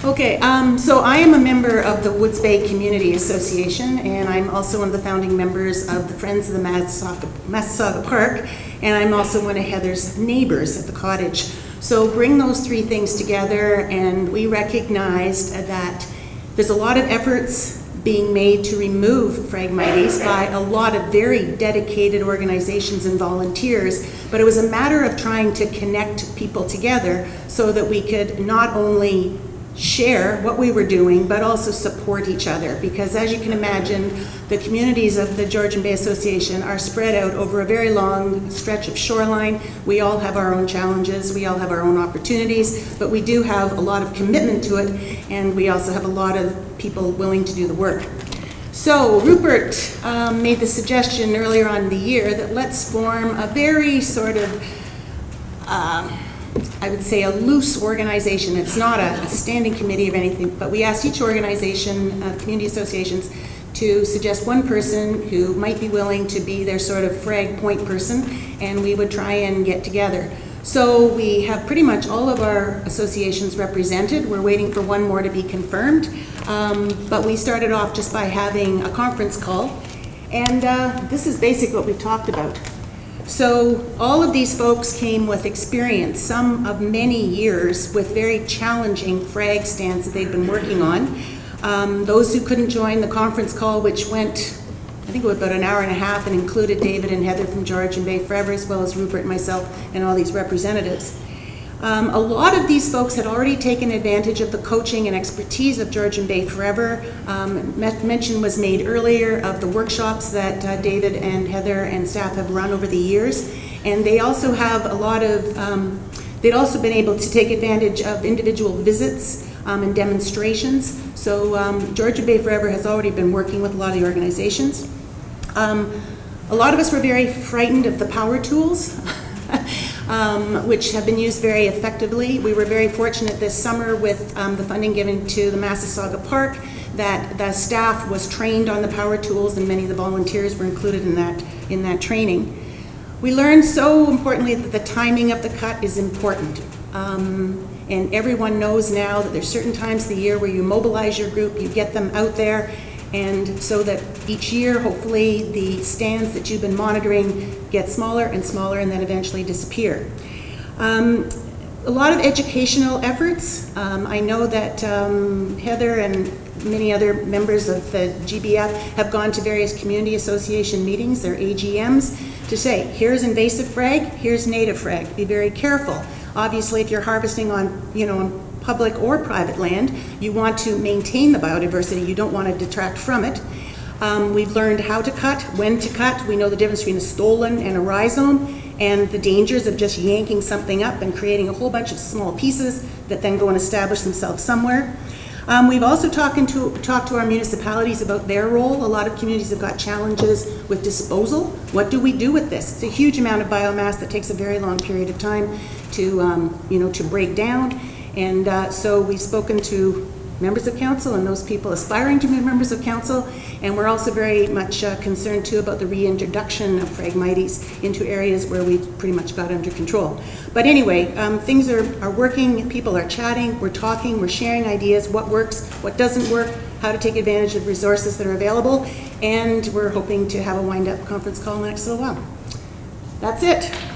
Okay, so I am a member of the Woods Bay Community Association, and I'm also one of the founding members of the Friends of the Massasauga Park, and I'm also one of Heather's neighbors at the cottage. So bring those three things together, and we recognized that there's a lot of efforts being made to remove Phragmites by a lot of very dedicated organizations and volunteers, but it was a matter of trying to connect people together so that we could not only share what we were doing, but also support each other. Because as you can imagine, the communities of the Georgian Bay Association are spread out over a very long stretch of shoreline. We all have our own challenges, we all have our own opportunities, but we do have a lot of commitment to it, and we also have a lot of people willing to do the work. So Rupert made the suggestion earlier on in the year that let's form a very sort of I would say a loose organization. It's not a standing committee of anything, but we asked each organization, community associations, to suggest one person who might be willing to be their sort of frag point person, and we would try and get together. So we have pretty much all of our associations represented. We're waiting for one more to be confirmed, but we started off just by having a conference call, and this is basically what we've talked about. So all of these folks came with experience, some of many years, with very challenging frag stands that they've been working on. Those who couldn't join the conference call, which went, I think it was about an hour and a half, and included David and Heather from Georgian Bay Forever, as well as Rupert and myself and all these representatives. A lot of these folks had already taken advantage of the coaching and expertise of Georgian Bay Forever. Mention was made earlier of the workshops that David and Heather and staff have run over the years. And they also have a lot of, they'd also been able to take advantage of individual visits and demonstrations. So Georgian Bay Forever has already been working with a lot of the organizations. A lot of us were very frightened of the power tools. Which have been used very effectively. We were very fortunate this summer with the funding given to the Massasauga Park that the staff was trained on the power tools, and many of the volunteers were included in that training. We learned so importantly that the timing of the cut is important. And everyone knows now that there's certain times of the year where you mobilize your group, you get them out there, and so that each year, hopefully, the stands that you've been monitoring get smaller and smaller and then eventually disappear. A lot of educational efforts. I know that Heather and many other members of the GBF have gone to various community association meetings, their AGMs, to say, here's invasive frag, here's native frag. Be very careful. Obviously, if you're harvesting on, on public or private land, you want to maintain the biodiversity. You don't want to detract from it. We've learned how to cut, when to cut. We know the difference between a stolen and a rhizome, and the dangers of just yanking something up and creating a whole bunch of small pieces that then go and establish themselves somewhere. We've also talked to our municipalities about their role. A lot of communities have got challenges with disposal. What do we do with this? It's a huge amount of biomass that takes a very long period of time to, to break down. And so we've spoken to members of council and those people aspiring to be members of council, and we're also very much concerned too about the reintroduction of Phragmites into areas where we've pretty much got under control. But anyway, things are working, people are chatting, we're talking, we're sharing ideas, what works, what doesn't work, how to take advantage of resources that are available, and we're hoping to have a wind-up conference call in the next little while. That's it.